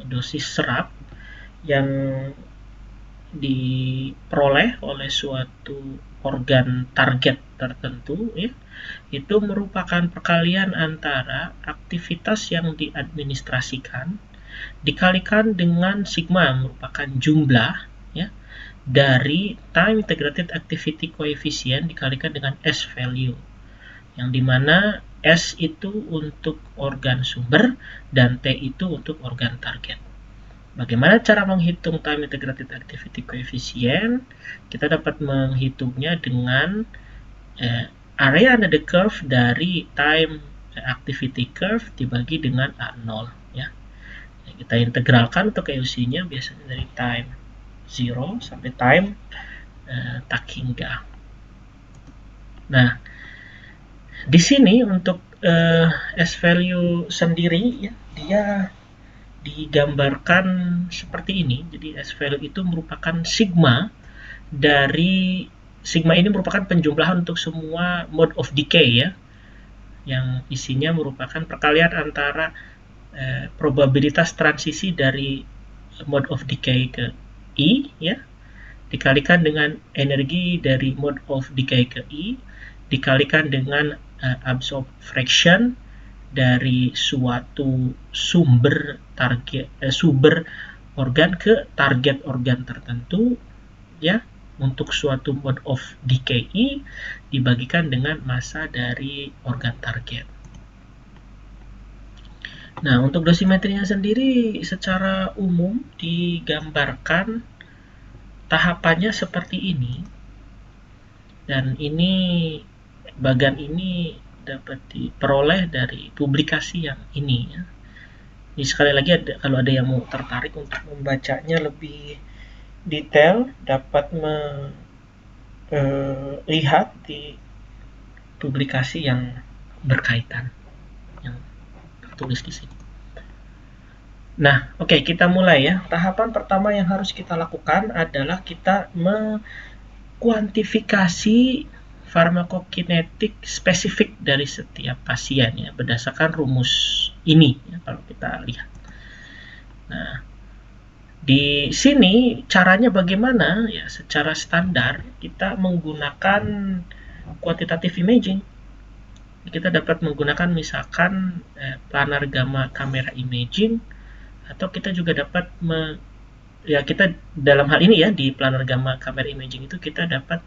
dosis serap yang diperoleh oleh suatu organ target tertentu ya, itu merupakan perkalian antara aktivitas yang diadministrasikan dikalikan dengan sigma, merupakan jumlah ya dari time integrated activity coefficient dikalikan dengan S value, yang dimana S itu untuk organ sumber dan T itu untuk organ target. Bagaimana cara menghitung time integrated activity coefficient? Kita dapat menghitungnya dengan area under the curve dari time activity curve dibagi dengan A0 ya. Kita integralkan untuk EUC-nya biasanya dari time 0 sampai time tak hingga. Nah, di sini untuk S value sendiri ya, dia digambarkan seperti ini. Jadi S value itu merupakan sigma dari sigma ini merupakan penjumlahan untuk semua mode of decay ya, yang isinya merupakan perkalian antara probabilitas transisi dari mode of decay ke I ya, dikalikan dengan energi dari mode of decay ke I, dikalikan dengan absorb fraction dari suatu sumber target sumber organ ke target organ tertentu ya, untuk suatu mode of decay I dibagikan dengan massa dari organ target. Nah, untuk dosimetrinya sendiri secara umum digambarkan tahapannya seperti ini, dan ini bagan ini dapat diperoleh dari publikasi yang ini ya. Jadi sekali lagi kalau ada yang mau tertarik untuk membacanya lebih detail, dapat melihat di publikasi yang berkaitan yang tertulis di sini. Nah, oke, kita mulai ya. Tahapan pertama yang harus kita lakukan adalah kita mengkuantifikasi farmakokinetik spesifik dari setiap pasien ya, berdasarkan rumus ini ya, kalau kita lihat. Nah, di sini caranya bagaimana ya? Secara standar kita menggunakan quantitative imaging. Kita dapat menggunakan misalkan planar gamma camera imaging, atau kita juga dapat kita dalam hal ini ya, di planar gamma camera imaging itu kita dapat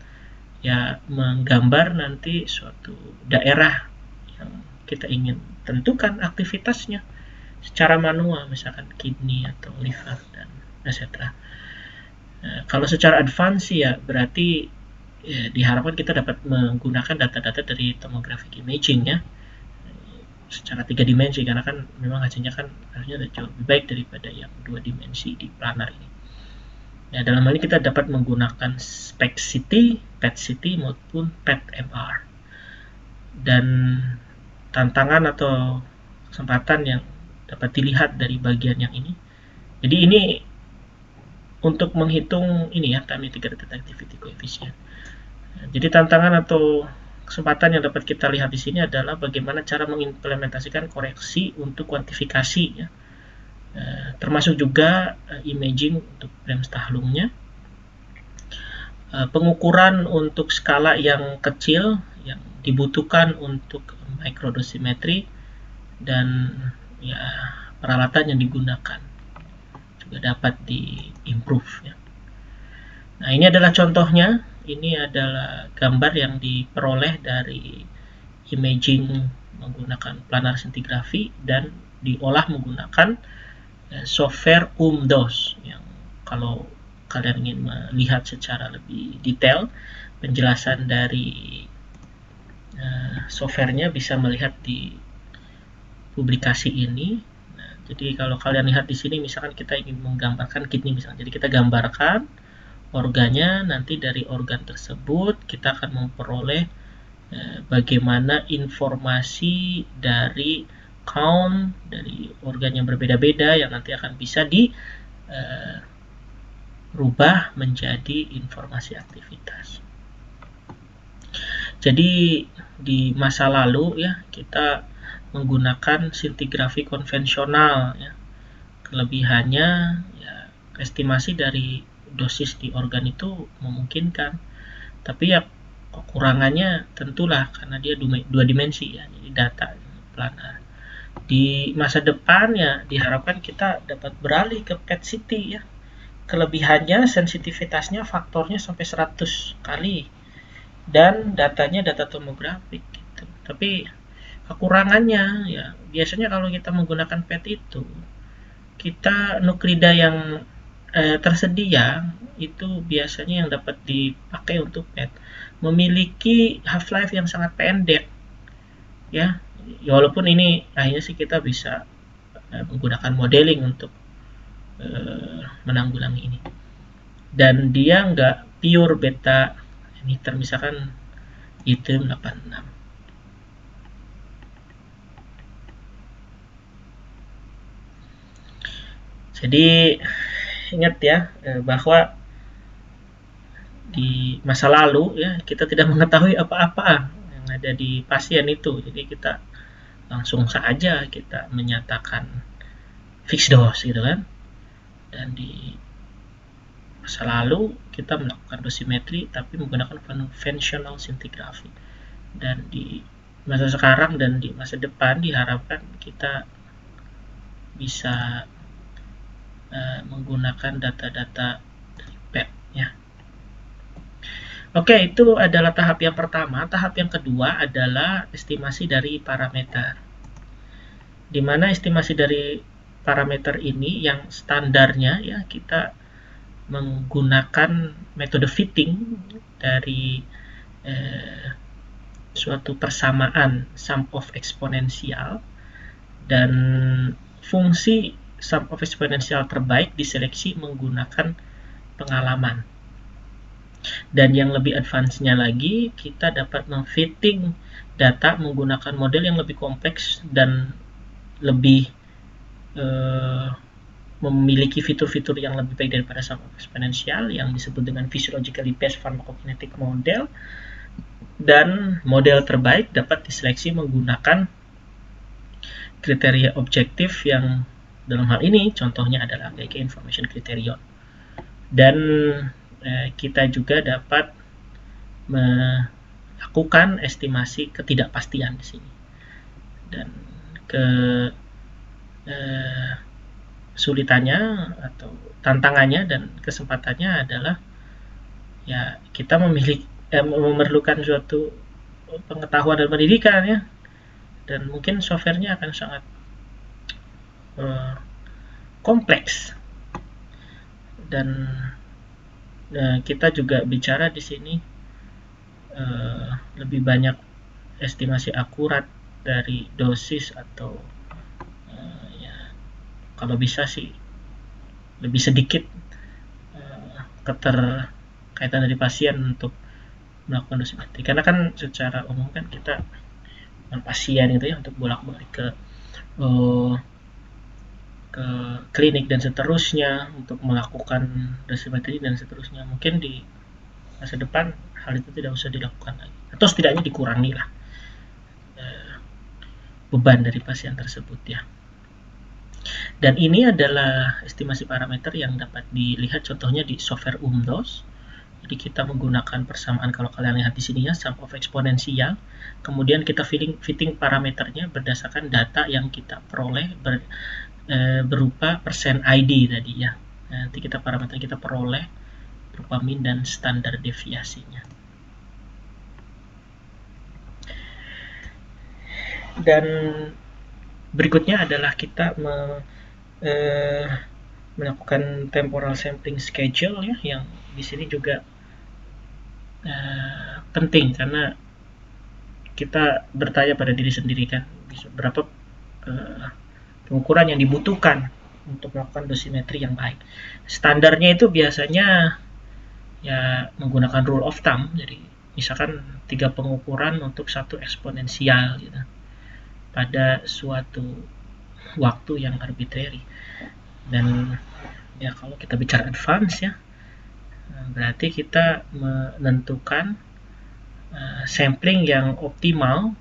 ya menggambar nanti suatu daerah yang kita ingin tentukan aktivitasnya secara manual, misalkan kidney atau liver dan etc. Kalau secara advance ya berarti diharapkan kita dapat menggunakan data-data dari tomographic imaging ya, secara 3 dimensi, karena kan memang hasilnya kan harusnya jauh lebih baik daripada yang 2 dimensi di planar ini. Ya, dalam hal ini kita dapat menggunakan SPECT-CT, PET-CT maupun PET-MR. Dan tantangan atau kesempatan yang dapat dilihat dari bagian yang ini. Jadi ini untuk menghitung ini ya, time integrated activity coefficient. Jadi tantangan atau kesempatan yang dapat kita lihat di sini adalah bagaimana cara mengimplementasikan koreksi untuk kuantifikasi ya. Termasuk juga imaging untuk Bremsstrahlungnya, pengukuran untuk skala yang kecil yang dibutuhkan untuk microdosimetry, dan ya peralatan yang digunakan juga dapat di-improve ya. Nah, ini adalah contohnya. Ini adalah gambar yang diperoleh dari imaging menggunakan planar scintigraphy dan diolah menggunakan software UMDOS, yang kalau kalian ingin melihat secara lebih detail penjelasan dari softwarenya bisa melihat di publikasi ini. Nah, jadi kalau kalian lihat di sini misalkan kita ingin menggambarkan kidney misalnya, jadi kita gambarkan organnya, nanti dari organ tersebut kita akan memperoleh bagaimana informasi dari count dari organ yang berbeda-beda yang nanti akan bisa dirubah menjadi informasi aktivitas. Jadi di masa lalu ya kita menggunakan scintigraphy konvensional ya. Kelebihannya ya estimasi dari dosis di organ itu memungkinkan, tapi ya kekurangannya tentulah karena dia dua dimensi ya, jadi data planar. Di masa depan ya diharapkan kita dapat beralih ke PET-CT ya. Kelebihannya sensitivitasnya faktornya sampai 100 kali dan datanya data tomografik gitu. Tapi kekurangannya ya biasanya kalau kita menggunakan PET itu kita nuklida yang tersedia itu biasanya yang dapat dipakai untuk PET memiliki half-life yang sangat pendek ya. Walaupun ini akhirnya sih kita bisa menggunakan modeling untuk menanggulangi ini, dan dia nggak pure beta emitter, misalkan yttrium 86. Jadi ingat ya bahwa di masa lalu ya kita tidak mengetahui apa-apa yang ada di pasien itu, jadi kita langsung saja kita menyatakan fixed dose gitu kan. Dan di masa lalu kita melakukan dosimetri tapi menggunakan conventional scintigraphy, dan di masa sekarang dan di masa depan diharapkan kita bisa menggunakan data-data dari PET ya. Oke, itu adalah tahap yang pertama. Tahap yang kedua adalah estimasi dari parameter, di mana estimasi dari parameter ini yang standarnya ya kita menggunakan metode fitting dari suatu persamaan sum of eksponensial, dan fungsi sum of eksponensial terbaik diseleksi menggunakan pengalaman. Dan yang lebih advance-nya lagi, kita dapat memfitting data menggunakan model yang lebih kompleks dan lebih memiliki fitur-fitur yang lebih baik daripada sum of eksponensial yang disebut dengan physiologically based pharmacokinetic model. Dan model terbaik dapat diseleksi menggunakan kriteria objektif yang dalam hal ini contohnya adalah Geiger Information Criterion. Dan kita juga dapat melakukan estimasi ketidakpastian di sini. Dan kesulitannya atau tantangannya dan kesempatannya adalah ya kita memerlukan suatu pengetahuan dan pendidikan ya, dan mungkin softwarenya akan sangat kompleks. Dan kita juga bicara di sini lebih banyak estimasi akurat dari dosis atau ya kalau bisa sih lebih sedikit keterkaitan dari pasien untuk melakukan dosimetri, karena kan secara umum kan kita pasien gitu ya untuk bolak-balik ke klinik dan seterusnya untuk melakukan dosimetri dan seterusnya. Mungkin di masa depan hal itu tidak usah dilakukan lagi, atau setidaknya dikurangi lah beban dari pasien tersebut ya. Dan ini adalah estimasi parameter yang dapat dilihat contohnya di software UMDOS. Jadi kita menggunakan persamaan, kalau kalian lihat di sini ya, sum of eksponensial. Kemudian kita fitting parameternya berdasarkan data yang kita peroleh berupa persen ID tadi ya. Nanti parameter kita peroleh berupa mean dan standar deviasinya. Dan berikutnya adalah kita melakukan temporal sampling schedule ya, yang di sini juga penting karena kita bertanya pada diri sendiri kan berapa pengukuran yang dibutuhkan untuk melakukan dosimetri yang baik. Standarnya itu biasanya ya menggunakan rule of thumb, jadi misalkan 3 pengukuran untuk 1 eksponensial gitu pada suatu waktu yang arbitrary. Dan ya kalau kita bicara advance ya, berarti kita menentukan sampling yang optimal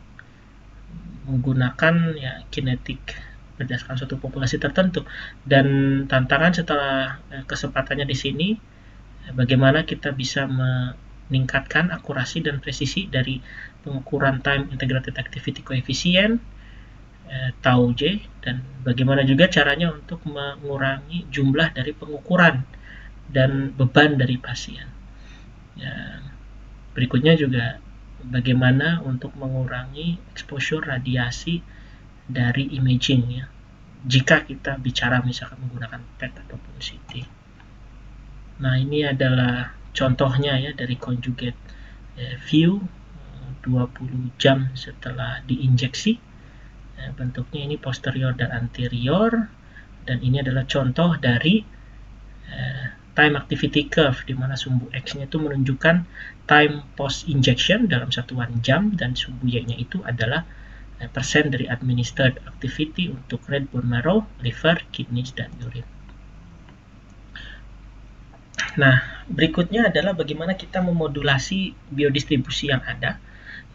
menggunakan ya kinetik berdasarkan suatu populasi tertentu. Dan tantangan setelah kesempatannya di sini, bagaimana kita bisa meningkatkan akurasi dan presisi dari pengukuran time integrated activity coefficient tau J, dan bagaimana juga caranya untuk mengurangi jumlah dari pengukuran dan beban dari pasien. Ya, berikutnya juga bagaimana untuk mengurangi exposure radiasi dari imaging ya, jika kita bicara misalkan menggunakan PET ataupun CT. Nah, ini adalah contohnya ya dari conjugate view 20 jam setelah diinjeksi. Bentuknya ini posterior dan anterior, dan ini adalah contoh dari time activity curve, di mana sumbu X-nya itu menunjukkan time post injection dalam satuan jam, dan sumbu Y-nya itu adalah persen dari administered activity untuk red bone marrow, liver, kidneys, dan urine. Nah, berikutnya adalah bagaimana kita memodulasi biodistribusi yang ada.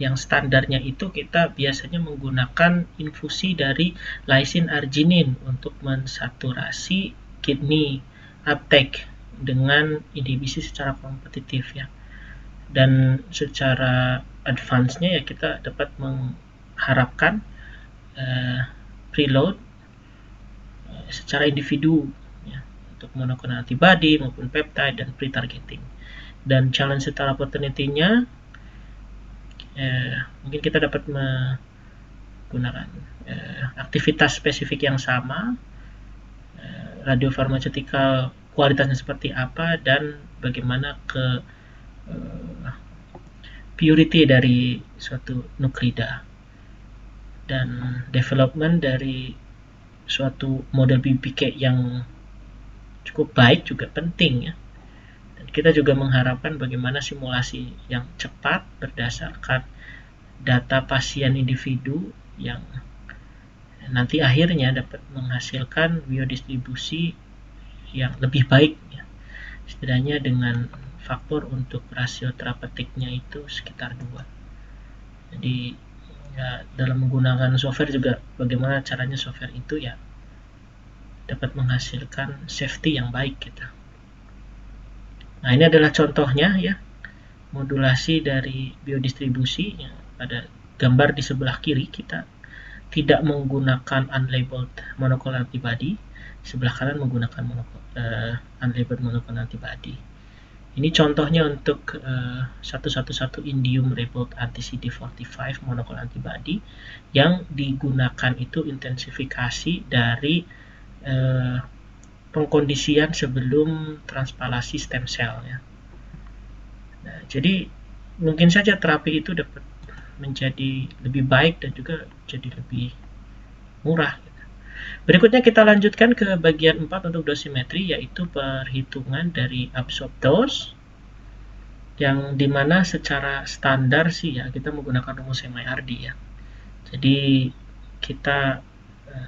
Yang standarnya itu kita biasanya menggunakan infusi dari lysin arginin untuk mensaturasi kidney uptake dengan inhibisi secara kompetitif ya. Dan secara advance-nya ya kita dapat mengharapkan preload secara individu ya, untuk monoklonal antibody maupun peptide dan pre-targeting. Dan challenge secara opportunity-nya mungkin kita dapat menggunakan aktivitas spesifik yang sama, radiofarmaceutikal kualitasnya seperti apa, dan bagaimana ke purity dari suatu nuklida, dan development dari suatu model BPK yang cukup baik juga penting ya. Dan kita juga mengharapkan bagaimana simulasi yang cepat berdasarkan data pasien individu yang nanti akhirnya dapat menghasilkan biodistribusi yang lebih baik ya. Setidaknya dengan faktor untuk rasio terapeutiknya itu sekitar 2. Jadi ya, dalam menggunakan software juga bagaimana caranya software itu ya dapat menghasilkan safety yang baik gitu. Nah, ini adalah contohnya ya, modulasi dari biodistribusi ya. Pada gambar di sebelah kiri kita tidak menggunakan unlabeled monoclonal antibody, sebelah kanan menggunakan unlabeled monoclonal antibody. Ini contohnya untuk 111 indium labeled anti-CD45 monoclonal antibody yang digunakan itu intensifikasi dari pengkondisian sebelum transpalasi stem cell ya. Nah, jadi mungkin saja terapi itu dapat menjadi lebih baik dan juga jadi lebih murah. Berikutnya kita lanjutkan ke bagian 4 untuk dosimetri, yaitu perhitungan dari absorb dose, yang dimana secara standar sih ya kita menggunakan rumus MIRD ya. Jadi kita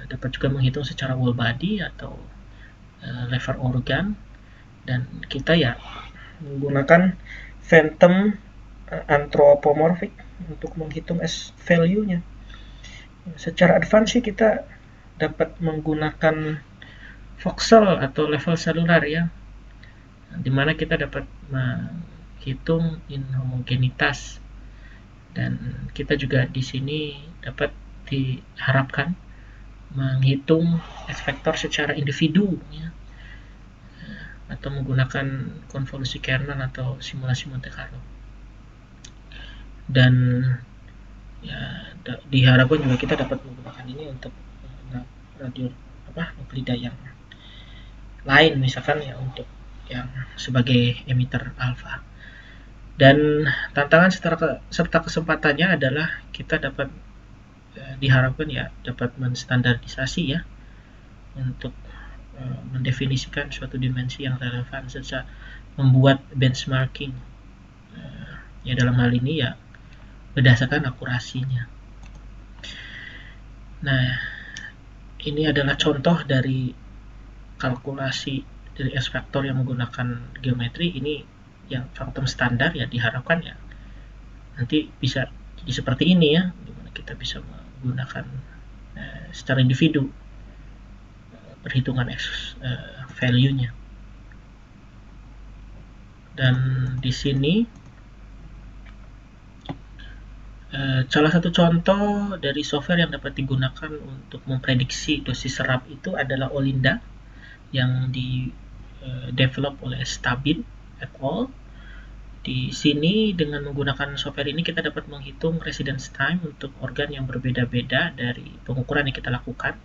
dapat juga menghitung secara whole body atau lever organ, dan kita ya menggunakan phantom anthropomorphic untuk menghitung S value-nya. Secara advance sih kita dapat menggunakan voxel atau level selular ya, dimana kita dapat menghitung inhomogenitas, dan kita juga di sini dapat diharapkan menghitung S-vektor secara individu ya, atau menggunakan konvolusi kernel atau simulasi Monte Carlo. Dan ya diharapkan juga kita dapat menggunakan ini untuk nuklida yang lain, misalkan ya untuk yang sebagai emitter alfa. Dan tantangan serta kesempatannya adalah kita dapat diharapkan ya dapat menstandarisasi ya untuk mendefinisikan suatu dimensi yang relevan serta membuat benchmarking ya dalam hal ini ya berdasarkan akurasinya. Nah, ini adalah contoh dari kalkulasi dari S-vektor yang menggunakan geometri. Ini yang faktor standar ya, diharapkan ya nanti bisa jadi seperti ini ya, dimana kita bisa menggunakan secara individu perhitungan value-nya. Dan di sini Salah satu contoh dari software yang dapat digunakan untuk memprediksi dosis serap itu adalah Olinda yang di develop oleh Stabin et al. Di sini dengan menggunakan software ini kita dapat menghitung residence time untuk organ yang berbeda-beda dari pengukuran yang kita lakukan.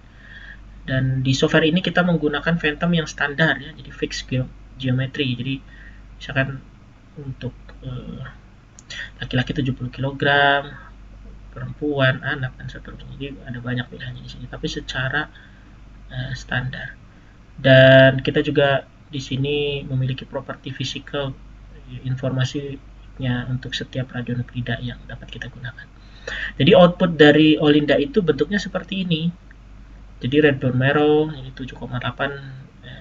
Dan di software ini kita menggunakan phantom yang standar ya, jadi fixed geometry. Jadi misalkan untuk laki-laki 70 kg, perempuan, anak, dan seterusnya. Jadi ada banyak pilihannya di sini, tapi secara standar. Dan kita juga di sini memiliki properti fisikal, informasinya untuk setiap radionuklida yang dapat kita gunakan. Jadi output dari Olinda itu bentuknya seperti ini. Jadi red bone marrow ini 7,8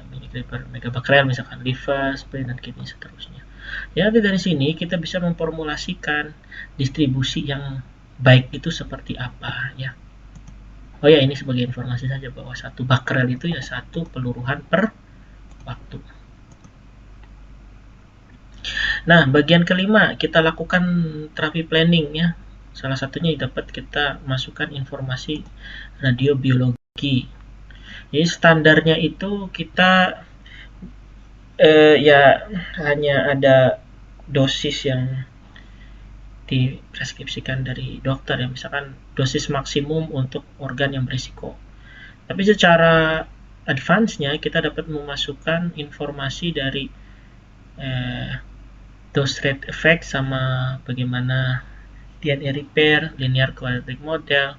mg per megabecquerel, misalkan liver, spleen, dan kidney seterusnya. Jadi dari sini kita bisa memformulasikan distribusi yang baik itu seperti apa ya. Oh ya, ini sebagai informasi saja bahwa 1 becquerel itu ya 1 peluruhan per waktu. Nah, bagian kelima kita lakukan terapi planning ya. Salah satunya dapat kita masukkan informasi radiobiologi. Jadi standarnya itu kita ya hanya ada dosis yang dipreskripsikan dari dokter ya, misalkan dosis maksimum untuk organ yang berisiko. Tapi secara advance-nya kita dapat memasukkan informasi dari dose rate effect sama bagaimana DNA repair, linear quadratic model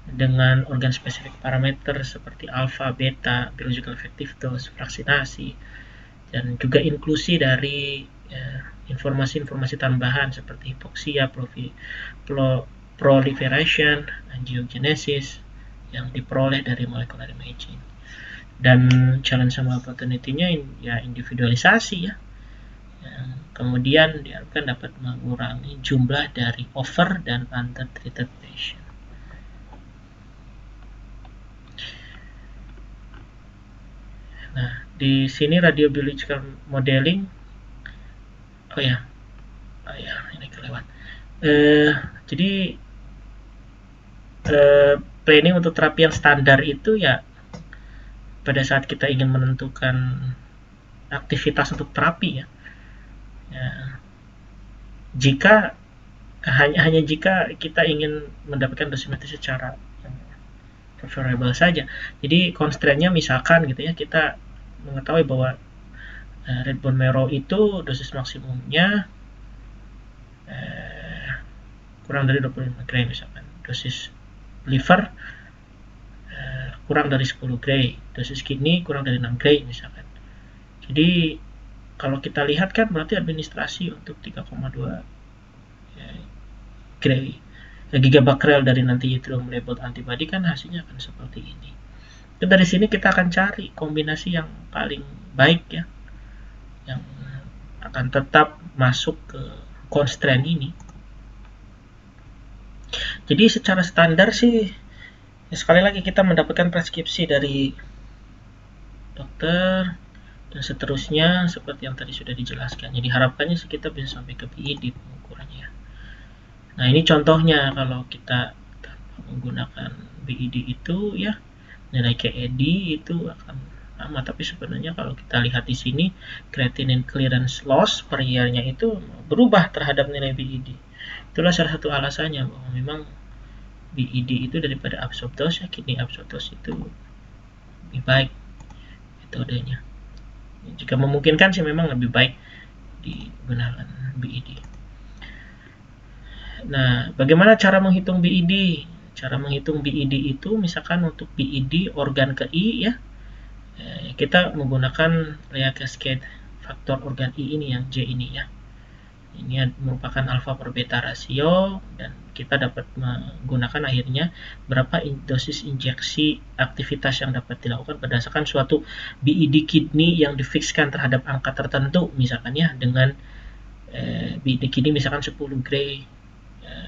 dengan organ spesifik parameter seperti alpha, beta, biological effective dose, vaksinasi, dan juga inklusi dari informasi-informasi tambahan seperti hipoksia, proliferation, angiogenesis yang diperoleh dari molecular imaging. Dan challenge sama opportunity-nya ya individualisasi ya. Kemudian diharapkan dapat mengurangi jumlah dari over dan under treated patient. Nah, di sini radiobiological modeling. Oh ya, ini kelewat. Jadi planning untuk terapi yang standar itu ya pada saat kita ingin menentukan aktivitas untuk terapi ya. Jika hanya jika kita ingin mendapatkan dosimetri secara preferable saja. Jadi constraint-nya misalkan gitu ya, kita mengetahui bahwa red bone marrow itu dosis maksimumnya kurang dari 25 gray misalkan. Dosis liver kurang dari 10 gray. Dosis kidney kurang dari 6 gray misalkan. Jadi kalau kita lihat kan berarti administrasi untuk 3,2 gray gigabecquerel dari nanti yttrium labeled antibody kan hasilnya akan seperti ini. Dan dari sini kita akan cari kombinasi yang paling baik ya, yang akan tetap masuk ke constraint ini. Jadi secara standar sih ya, sekali lagi kita mendapatkan preskripsi dari dokter dan seterusnya seperti yang tadi sudah dijelaskan. Jadi harapannya sih kita bisa sampai ke PID pengukurannya. Nah, ini contohnya kalau kita menggunakan BID itu ya nilai KED itu akan sama, tapi sebenarnya kalau kita lihat di sini creatinine clearance loss per year-nya itu berubah terhadap nilai BID. Itulah salah satu alasannya bahwa memang BID itu daripada absorb dose ya, kidney absorb dose itu lebih baik metodenya. Jika memungkinkan sih memang lebih baik digunakan BID. Nah, bagaimana cara menghitung BID? Cara menghitung BID itu misalkan untuk BID organ ke I ya, kita menggunakan Lea cascade faktor organ I ini yang J ini ya. Ini merupakan alpha per beta rasio dan kita dapat menggunakan akhirnya berapa dosis injeksi aktivitas yang dapat dilakukan berdasarkan suatu BID kidney yang difikskan terhadap angka tertentu misalkan ya, dengan BID kidney misalkan 10 gray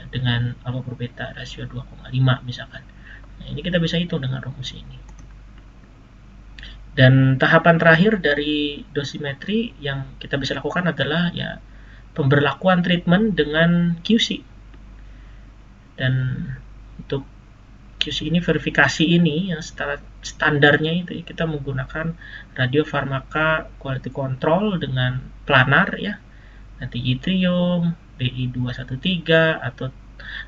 dengan alpha per beta rasio 2,5 misalkan. Nah, ini kita bisa hitung dengan rumus ini. Dan tahapan terakhir dari dosimetri yang kita bisa lakukan adalah ya pemberlakuan treatment dengan QC. Dan untuk QC ini, verifikasi ini yang standarnya itu kita menggunakan radiofarmaka quality control dengan planar ya, nanti yttrium, BI213 atau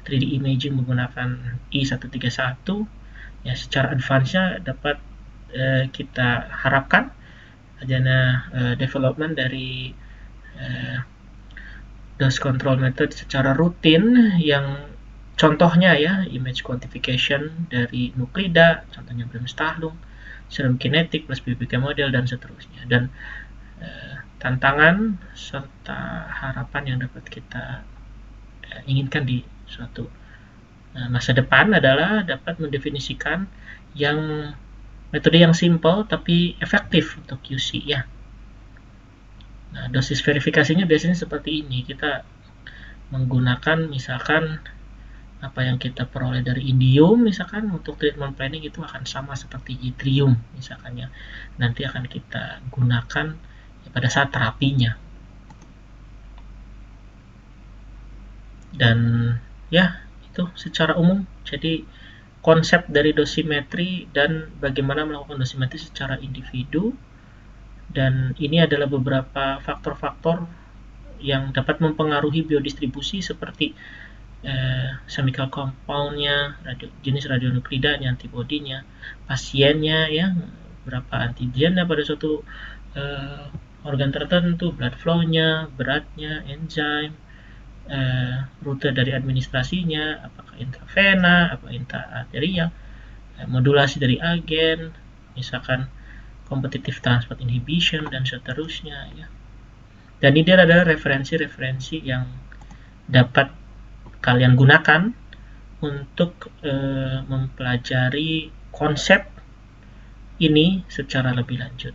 3D imaging menggunakan I131 ya. Secara advance-nya dapat kita harapkan adanya development dari dose control method secara rutin, yang contohnya ya image quantification dari nuklida, contohnya bremsstrahlung, serum kinetik plus BBK model dan seterusnya. Dan tantangan serta harapan yang dapat kita inginkan di suatu masa depan adalah dapat mendefinisikan metode yang simple tapi efektif untuk QC ya. Nah, dosis verifikasinya biasanya seperti ini. Kita menggunakan misalkan apa yang kita peroleh dari indium, misalkan untuk treatment planning itu akan sama seperti yttrium misalkan ya. Nanti akan kita gunakan pada saat terapinya. Dan ya, itu secara umum. Jadi konsep dari dosimetri dan bagaimana melakukan dosimetri secara individu. Dan ini adalah beberapa faktor-faktor yang dapat mempengaruhi biodistribusi seperti chemical compound-nya, jenis radionuklidanya, antibodinya, pasiennya ya, berapa antigennya pada suatu organ tertentu, blood flow-nya, beratnya, enzim, rute dari administrasinya, apakah intravena, apa intraarterial, modulasi dari agen, misalkan competitive transport inhibition dan seterusnya ya. Dan ini adalah referensi-referensi yang dapat kalian gunakan untuk mempelajari konsep ini secara lebih lanjut.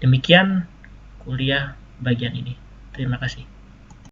Demikian kuliah bagian ini. Terima kasih.